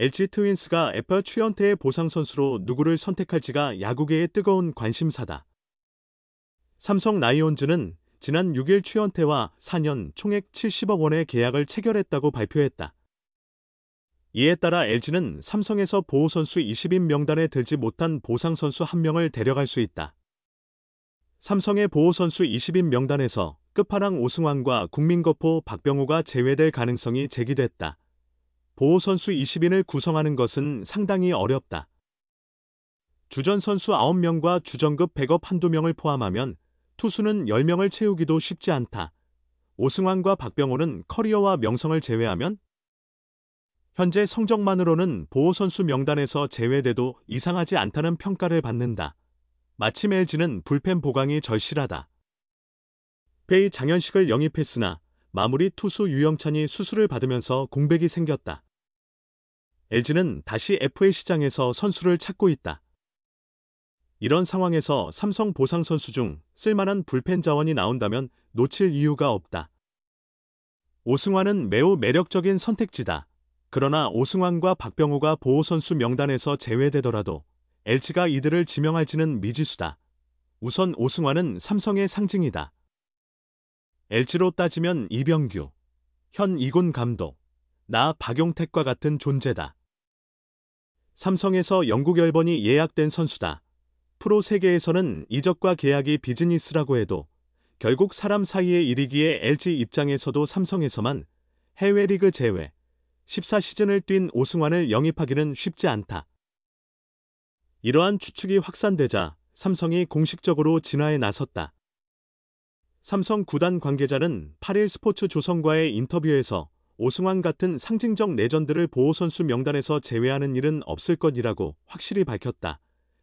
LG 트윈스가 FA 최연태의 보상 선수로 누구를 선택할지가 야구계의 뜨거운 관심사다. 삼성 라이온즈는 지난 6일 최연태와 4년 총액 70억 원의 계약을 체결했다고 발표했다. 이에 따라 LG는 삼성에서 보호선수 20인 명단에 들지 못한 보상선수 1명을 데려갈 수 있다. 삼성의 보호선수 20인 명단에서 끝판왕 오승환과 국민거포 박병호가 제외될 가능성이 제기됐다. 보호선수 20인을 구성하는 것은 상당히 어렵다. 주전선수 9명과 주전급 백업 한두 명을 포함하면 투수는 10명을 채우기도 쉽지 않다. 오승환과 박병호는 커리어와 명성을 제외하면 현재 성적만으로는 보호선수 명단에서 제외돼도 이상하지 않다는 평가를 받는다. 마침 LG는 불펜 보강이 절실하다. 페이 장현식을 영입했으나 마무리 투수 유영찬이 수술을 받으면서 공백이 생겼다. LG는 다시 FA 시장에서 선수를 찾고 있다. 이런 상황에서 삼성 보상 선수 중 쓸만한 불펜 자원이 나온다면 놓칠 이유가 없다. 오승환은 매우 매력적인 선택지다. 그러나 오승환과 박병호가 보호선수 명단에서 제외되더라도 LG가 이들을 지명할지는 미지수다. 우선 오승환은 삼성의 상징이다. LG로 따지면 이병규, 현 이군 감독, 나 박용택과 같은 존재다. 삼성에서 영구 결번이 예약된 선수다. 프로 세계에서는 이적과 계약이 비즈니스라고 해도 결국 사람 사이의 일이기에 LG 입장에서도 삼성에서만 해외 리그 제외 14시즌을 뛴 오승환을 영입하기는 쉽지 않다. 이러한 추측이 확산되자 삼성이 공식적으로 진화에 나섰다. 삼성 구단 관계자는 8일 스포츠 조선과의 인터뷰에서 오승환 같은 상징적 레전드를 보호선수 명단에서 제외하는 일은 없을 것이라고 확실히 밝혔다.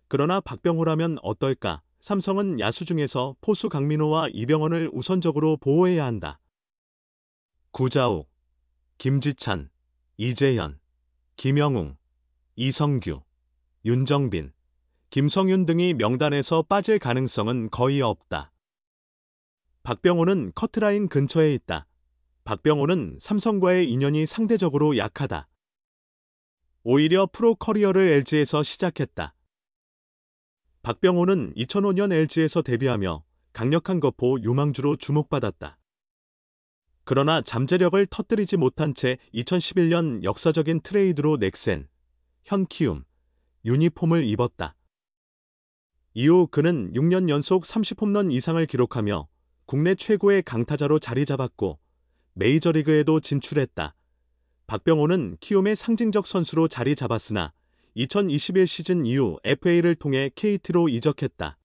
그러나 박병호라면 어떨까? 삼성은 야수 중에서 포수 강민호와 이병헌을 우선적으로 보호해야 한다. 구자욱, 김지찬, 이재현, 김영웅, 이성규, 윤정빈, 김성윤 등이 명단에서 빠질 가능성은 거의 없다. 박병호는 커트라인 근처에 있다. 박병호는 삼성과의 인연이 상대적으로 약하다. 오히려 프로 커리어를 LG에서 시작했다. 박병호는 2005년 LG에서 데뷔하며 강력한 거포 유망주로 주목받았다. 그러나 잠재력을 터뜨리지 못한 채 2011년 역사적인 트레이드로 넥센, 현키움, 유니폼을 입었다. 이후 그는 6년 연속 30홈런 이상을 기록하며 국내 최고의 강타자로 자리 잡았고 메이저리그에도 진출했다. 박병호는 키움의 상징적 선수로 자리 잡았으나 2021 시즌 이후 FA를 통해 KT로 이적했다.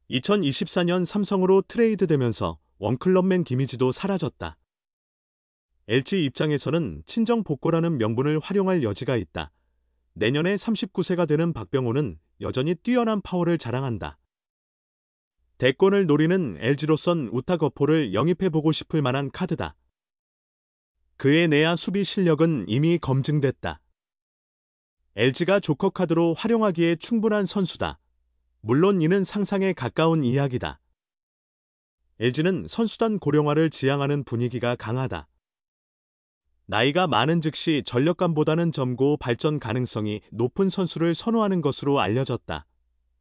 2024년 삼성으로 트레이드되면서 원클럽맨 기미지도 사라졌다. LG 입장에서는 친정 복고라는 명분을 활용할 여지가 있다. 내년에 39세가 되는 박병호는 여전히 뛰어난 파워를 자랑한다. 대권을 노리는 LG로선 우타 거포를 영입해보고 싶을 만한 카드다. 그의 내야 수비 실력은 이미 검증됐다. LG가 조커 카드로 활용하기에 충분한 선수다. 물론 이는 상상에 가까운 이야기다. LG는 선수단 고령화를 지향하는 분위기가 강하다. 나이가 많은 즉시 전력감보다는 젊고 발전 가능성이 높은 선수를 선호하는 것으로 알려졌다.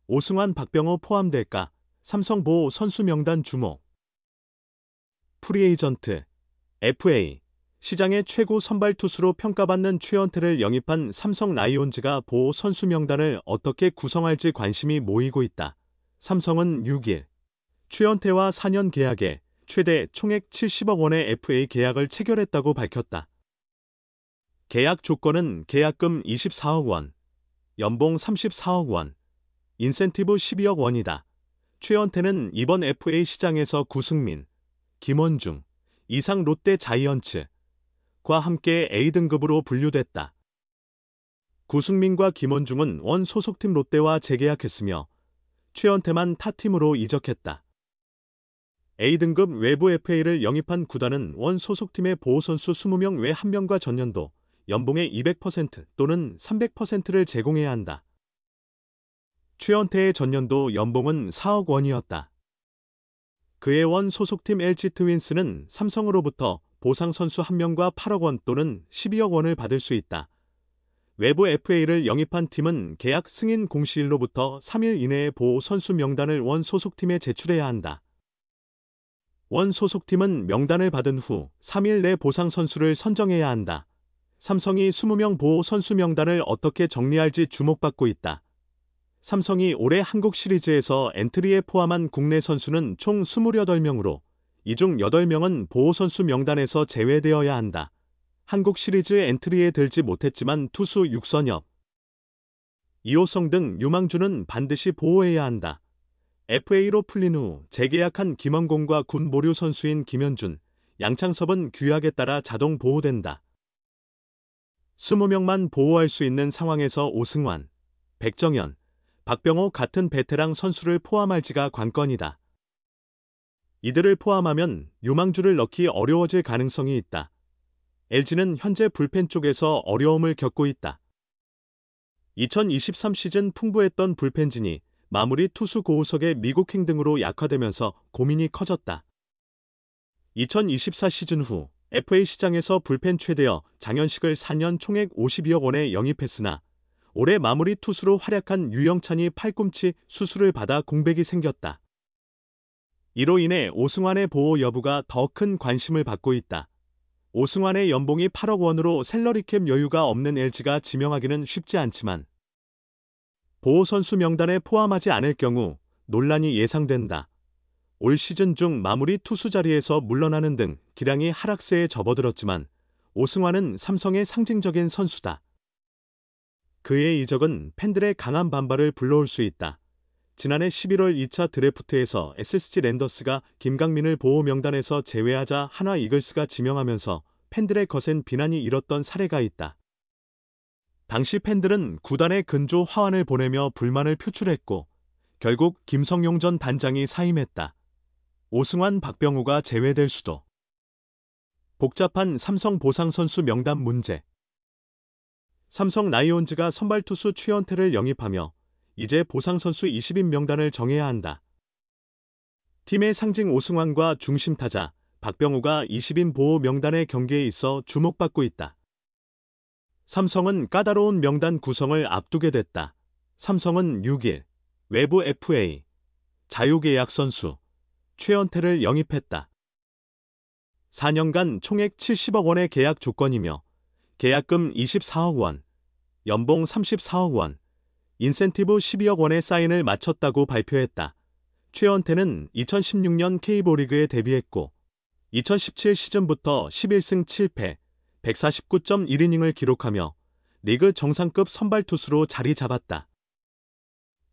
오승환, 박병호 포함될까? 삼성 보호 선수 명단 주목. 프리에이전트, FA, 시장의 최고 선발 투수로 평가받는 최연태를 영입한 삼성 라이온즈가 보호 선수 명단을 어떻게 구성할지 관심이 모이고 있다. 삼성은 6일 최연태와 4년 계약에 최대 총액 70억 원의 FA 계약을 체결했다고 밝혔다. 계약 조건은 계약금 24억 원, 연봉 34억 원, 인센티브 12억 원이다. 최연태는 이번 FA 시장에서 구승민, 김원중, 이상 롯데 자이언츠과 함께 A등급으로 분류됐다. 구승민과 김원중은 원 소속팀 롯데와 재계약했으며 최연태만 타팀으로 이적했다. A등급 외부 FA를 영입한 구단은 원 소속팀의 보호선수 20명 외 1명과 전년도 연봉의 200% 또는 300%를 제공해야 한다. 최연태의 전년도 연봉은 4억 원이었다. 그의 원 소속팀 LG 트윈스는 삼성으로부터 보상 선수 1명과 8억 원 또는 12억 원을 받을 수 있다. 외부 FA를 영입한 팀은 계약 승인 공시일로부터 3일 이내에 보호 선수 명단을 원 소속팀에 제출해야 한다. 원 소속팀은 명단을 받은 후 3일 내 보상 선수를 선정해야 한다. 삼성이 20명 보호 선수 명단을 어떻게 정리할지 주목받고 있다. 삼성이 올해 한국 시리즈에서 엔트리에 포함한 국내 선수는 총 28명으로 이 중 8명은 보호 선수 명단에서 제외되어야 한다. 한국 시리즈 엔트리에 들지 못했지만 투수 육선엽, 이호성 등 유망주는 반드시 보호해야 한다. FA로 풀린 후 재계약한 김원공과 군 보류 선수인 김현준, 양창섭은 규약에 따라 자동 보호된다. 20명만 보호할 수 있는 상황에서 오승환, 백정현, 박병호 같은 베테랑 선수를 포함할지가 관건이다. 이들을 포함하면 유망주를 넣기 어려워질 가능성이 있다. LG는 현재 불펜 쪽에서 어려움을 겪고 있다. 2023 시즌 풍부했던 불펜진이 마무리 투수 고우석의 미국행 등으로 약화되면서 고민이 커졌다. 2024 시즌 후 FA 시장에서 불펜 최대어 장현식을 4년 총액 52억 원에 영입했으나 올해 마무리 투수로 활약한 유영찬이 팔꿈치 수술을 받아 공백이 생겼다. 이로 인해 오승환의 보호 여부가 더 큰 관심을 받고 있다. 오승환의 연봉이 8억 원으로 셀러리캡 여유가 없는 LG가 지명하기는 쉽지 않지만 보호 선수 명단에 포함하지 않을 경우 논란이 예상된다. 올 시즌 중 마무리 투수 자리에서 물러나는 등 기량이 하락세에 접어들었지만 오승환은 삼성의 상징적인 선수다. 그의 이적은 팬들의 강한 반발을 불러올 수 있다. 지난해 11월 2차 드래프트에서 SSG 랜더스가 김강민을 보호 명단에서 제외하자 한화 이글스가 지명하면서 팬들의 거센 비난이 일었던 사례가 있다. 당시 팬들은 구단에 근조 화환을 보내며 불만을 표출했고 결국 김성용 전 단장이 사임했다. 오승환, 박병호가 제외될 수도. 복잡한 삼성 보상 선수 명단 문제. 삼성 라이온즈가 선발 투수 최원태를 영입하며 이제 보상 선수 20인 명단을 정해야 한다. 팀의 상징 오승환과 중심 타자 박병호가 20인 보호 명단의 경기에 있어 주목받고 있다. 삼성은 까다로운 명단 구성을 앞두게 됐다. 삼성은 6일 외부 FA, 자유계약 선수 최원태를 영입했다. 4년간 총액 70억 원의 계약 조건이며 계약금 24억 원, 연봉 34억 원, 인센티브 12억 원의 사인을 마쳤다고 발표했다. 최원태는 2016년 K리그에 데뷔했고 2017 시즌부터 11승 7패, 149.1이닝을 기록하며 리그 정상급 선발 투수로 자리 잡았다.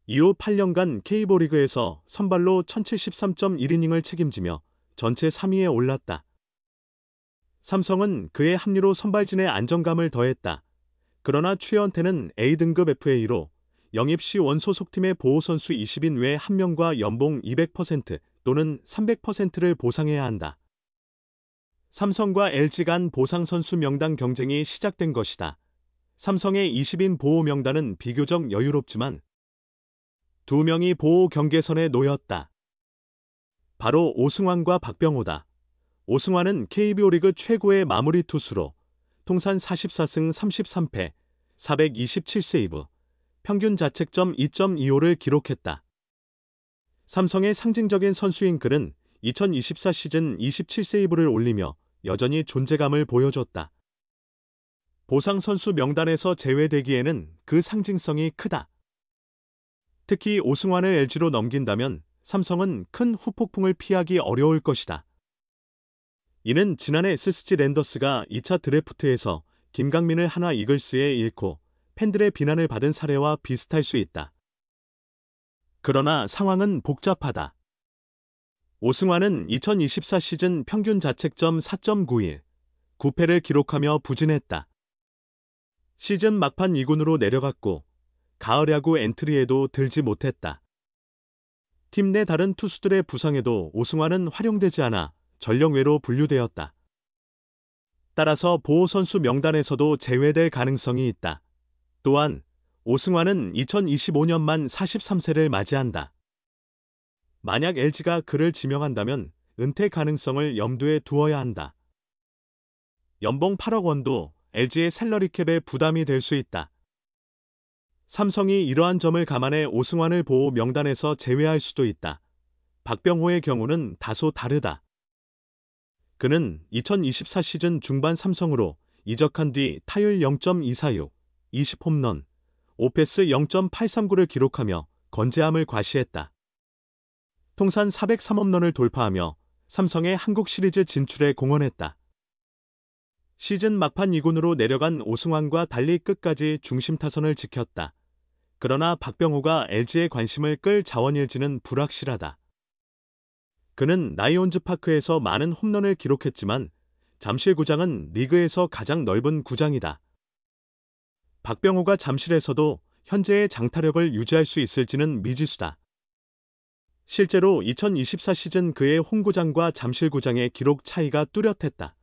이후 8년간 K리그에서 선발로 1073.1이닝을 책임지며 전체 3위에 올랐다. 삼성은 그의 합류로 선발진에 안정감을 더했다. 그러나 최원태는 A등급 FA로 영입 시 원소속팀의 보호선수 20인 외 1명과 연봉 200% 또는 300%를 보상해야 한다. 삼성과 LG 간 보상선수 명단 경쟁이 시작된 것이다. 삼성의 20인 보호 명단은 비교적 여유롭지만 2명이 보호 경계선에 놓였다. 바로 오승환과 박병호다. 오승환은 KBO 리그 최고의 마무리 투수로 통산 44승 33패, 427세이브, 평균 자책점 2.25를 기록했다. 삼성의 상징적인 선수인 그는 2024 시즌 27세이브를 올리며 여전히 존재감을 보여줬다. 보상 선수 명단에서 제외되기에는 그 상징성이 크다. 특히 오승환을 LG로 넘긴다면 삼성은 큰 후폭풍을 피하기 어려울 것이다. 이는 지난해 SSG 랜더스가 2차 드래프트에서 김강민을 한화 이글스에 잃고 팬들의 비난을 받은 사례와 비슷할 수 있다. 그러나 상황은 복잡하다. 오승환은 2024 시즌 평균 자책점 4.91, 9패를 기록하며 부진했다. 시즌 막판 2군으로 내려갔고 가을 야구 엔트리에도 들지 못했다. 팀 내 다른 투수들의 부상에도 오승환은 활용되지 않아 전력외로 분류되었다. 따라서 보호선수 명단에서도 제외될 가능성이 있다. 또한 오승환은 2025년 만 43세를 맞이한다. 만약 LG가 그를 지명한다면 은퇴 가능성을 염두에 두어야 한다. 연봉 8억 원도 LG의 샐러리캡에 부담이 될 수 있다. 삼성이 이러한 점을 감안해 오승환을 보호 명단에서 제외할 수도 있다. 박병호의 경우는 다소 다르다. 그는 2024 시즌 중반 삼성으로 이적한 뒤 타율 0.246, 20홈런, 오패스 0.839를 기록하며 건재함을 과시했다. 통산 403홈런을 돌파하며 삼성의 한국 시리즈 진출에 공헌했다. 시즌 막판 2군으로 내려간 오승환과 달리 끝까지 중심 타선을 지켰다. 그러나 박병호가 LG의 관심을 끌 자원일지는 불확실하다. 그는 라이온즈 파크에서 많은 홈런을 기록했지만 잠실구장은 리그에서 가장 넓은 구장이다. 박병호가 잠실에서도 현재의 장타력을 유지할 수 있을지는 미지수다. 실제로 2024 시즌 그의 홈구장과 잠실구장의 기록 차이가 뚜렷했다.